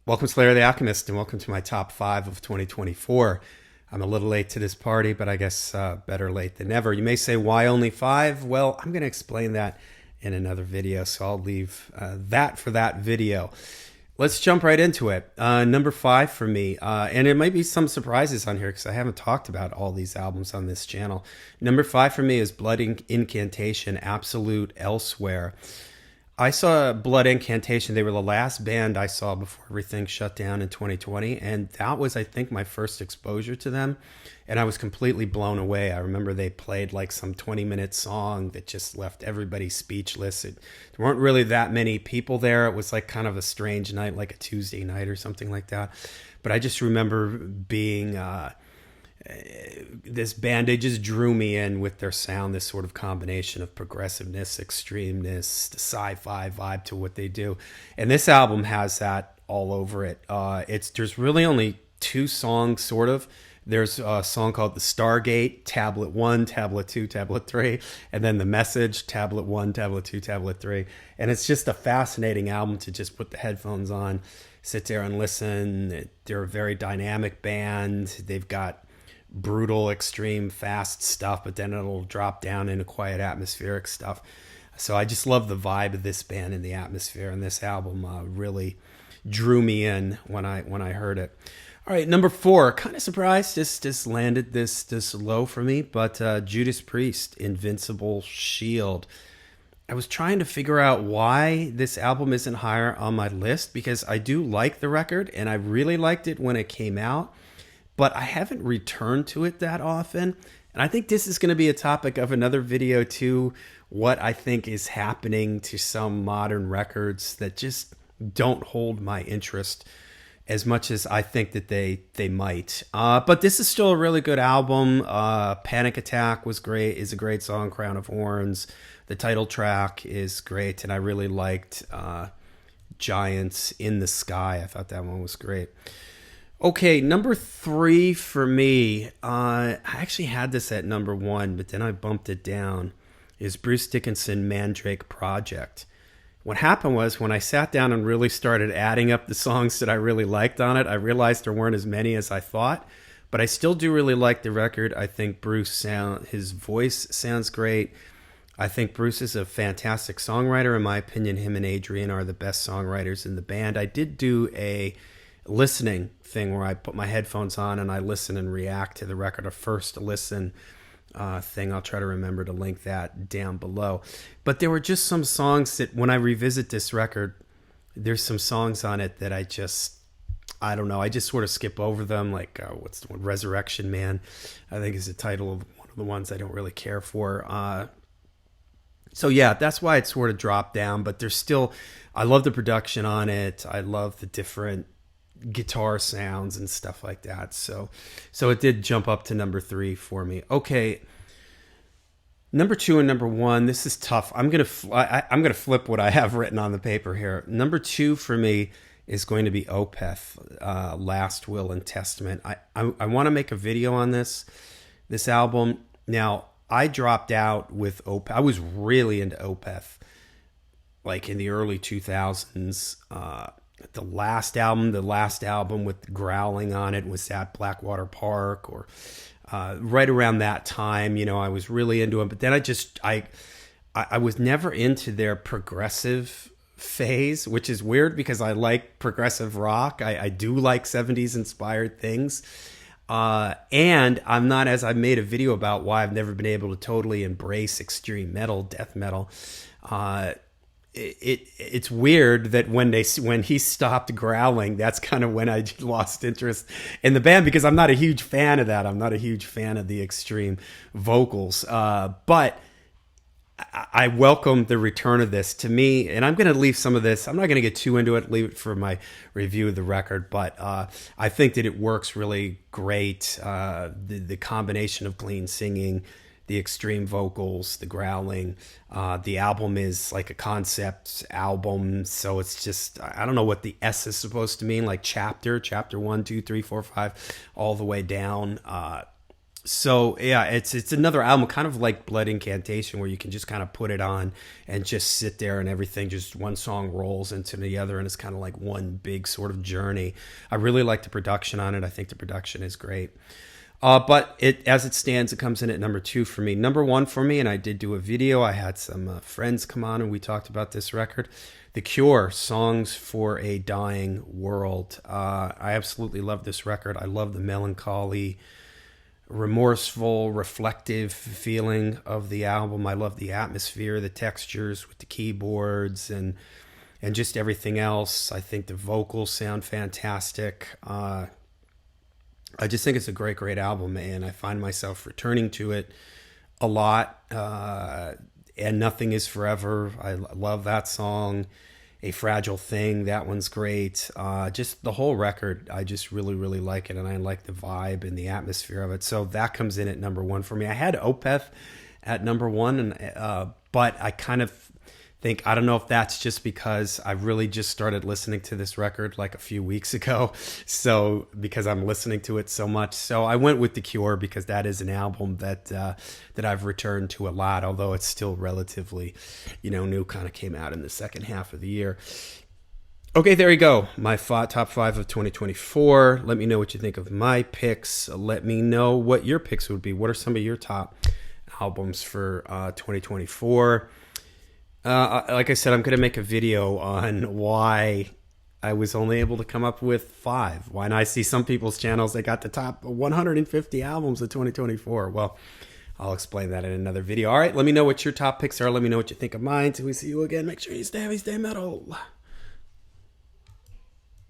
Welcome, Slayer the Alchemist, and welcome to my top 5 of 2024. I'm a little late to this party, but I guess better late than never. You may say, why only 5? Well, I'm going to explain that in another video, so I'll leave that for that video. Let's jump right into it. Number 5 for me, and it might be some surprises on here because I haven't talked about all these albums on this channel. Number 5 for me is Blood Incantation, Absolute Elsewhere. I saw Blood Incantation. They were the last band I saw before everything shut down in 2020. And that was, I think, my first exposure to them. And I was completely blown away. I remember they played like some 20-minute song that just left everybody speechless. There weren't really that many people there. It was like kind of a strange night, like a Tuesday night or something like that. But I just remember being... this band, they just drew me in with their sound, this sort of combination of progressiveness, extremeness, the sci-fi vibe to what they do. And this album has that all over it. There's really only 2 songs, sort of. There's a song called The Stargate, Tablet 1, Tablet 2, Tablet 3, and then The Message, Tablet 1, Tablet 2, Tablet 3. And it's just a fascinating album to just put the headphones on, sit there and listen. They're a very dynamic band. They've got brutal, extreme, fast stuff, but then it'll drop down into quiet, atmospheric stuff. So I just love the vibe of this band and the atmosphere, and this album really drew me in when I heard it. All right, number 4, kind of surprised this landed this low for me, but Judas Priest, Invincible Shield. I was trying to figure out why this album isn't higher on my list, because I do like the record, and I really liked it when it came out, but I haven't returned to it that often. And I think this is going to be a topic of another video too, what I think is happening to some modern records that just don't hold my interest as much as I think that they might. But this is still a really good album. Panic Attack is a great song, Crown of Horns. The title track is great, and I really liked Giants in the Sky. I thought that one was great. Okay, number 3 for me, I actually had this at number 1, but then I bumped it down, is Bruce Dickinson, Mandrake Project. What happened was when I sat down and really started adding up the songs that I really liked on it, I realized there weren't as many as I thought, but I still do really like the record. I think his voice sounds great. I think Bruce is a fantastic songwriter. In my opinion, him and Adrian are the best songwriters in the band. I did do a listening thing where I put my headphones on and I listen and react to the record, a first listen thing. I'll try to remember to link that down below. But there were just some songs that when I revisit this record, there's some songs on it that I just sort of skip over them. Like what's the one, Resurrection Man, I think is the title of one of the ones I don't really care for. So yeah, that's why it sort of dropped down, but there's still, I love the production on it. I love the different guitar sounds and stuff like that. So it did jump up to number 3 for me. Okay, number 2 and number 1. This is tough. I'm gonna flip what I have written on the paper here. Number 2 for me is going to be Opeth, Last Will and Testament. I want to make a video on this album. Now, I dropped out with Opeth. I was really into Opeth, like in the early 2000s. The last album with Growling on it was at Blackwater Park, or right around that time, I was really into it. But then I was never into their progressive phase, which is weird because I like progressive rock. I do like 70s inspired things. And I'm not, as I've made a video about why I've never been able to totally embrace extreme metal, death metal. It's weird that when he stopped growling, that's kind of when I lost interest in the band, because I'm not a huge fan of that. I'm not a huge fan of the extreme vocals. But I welcome the return of this to me, and I'm going to leave some of this. I'm not going to get too into it, leave it for my review of the record, but I think that it works really great. The combination of clean singing, the extreme vocals, the growling. The album is like a concept album, so it's just, I don't know what the S is supposed to mean, like chapter 1, 2, 3, 4, 5, all the way down. So yeah, it's another album, kind of like Blood Incantation, where you can just kind of put it on and just sit there, and everything, just one song rolls into the other, and it's kind of like one big sort of journey. I really like the production on it. I think the production is great. But it, as it stands, it comes in at number 2 for me. Number 1 for me, and I did do a video. I had some friends come on, and we talked about this record, The Cure, Songs for a Dying World. I absolutely love this record. I love the melancholy, remorseful, reflective feeling of the album. I love the atmosphere, the textures with the keyboards, and just everything else. I think the vocals sound fantastic. I just think it's a great, great album, and I find myself returning to it a lot. And Nothing Is Forever, I love that song. A Fragile Thing, that one's great. Just the whole record, I just really, really like it, and I like the vibe and the atmosphere of it. So that comes in at number 1 for me. I had Opeth at number 1, but I kind of think, I don't know if that's just because I really just started listening to this record like a few weeks ago, so because I'm listening to it so much. So I went with The Cure because that is an album that I've returned to a lot, although it's still relatively, new, kind of came out in the second half of the year. Okay, there you go. My top 5 of 2024. Let me know what you think of my picks. Let me know what your picks would be. What are some of your top albums for 2024? Like I said, I'm going to make a video on why I was only able to come up with 5. When I see some people's channels, they got the top 150 albums of 2024. Well, I'll explain that in another video. All right, let me know what your top picks are. Let me know what you think of mine. Till we see you again, make sure you stay heavy, stay metal.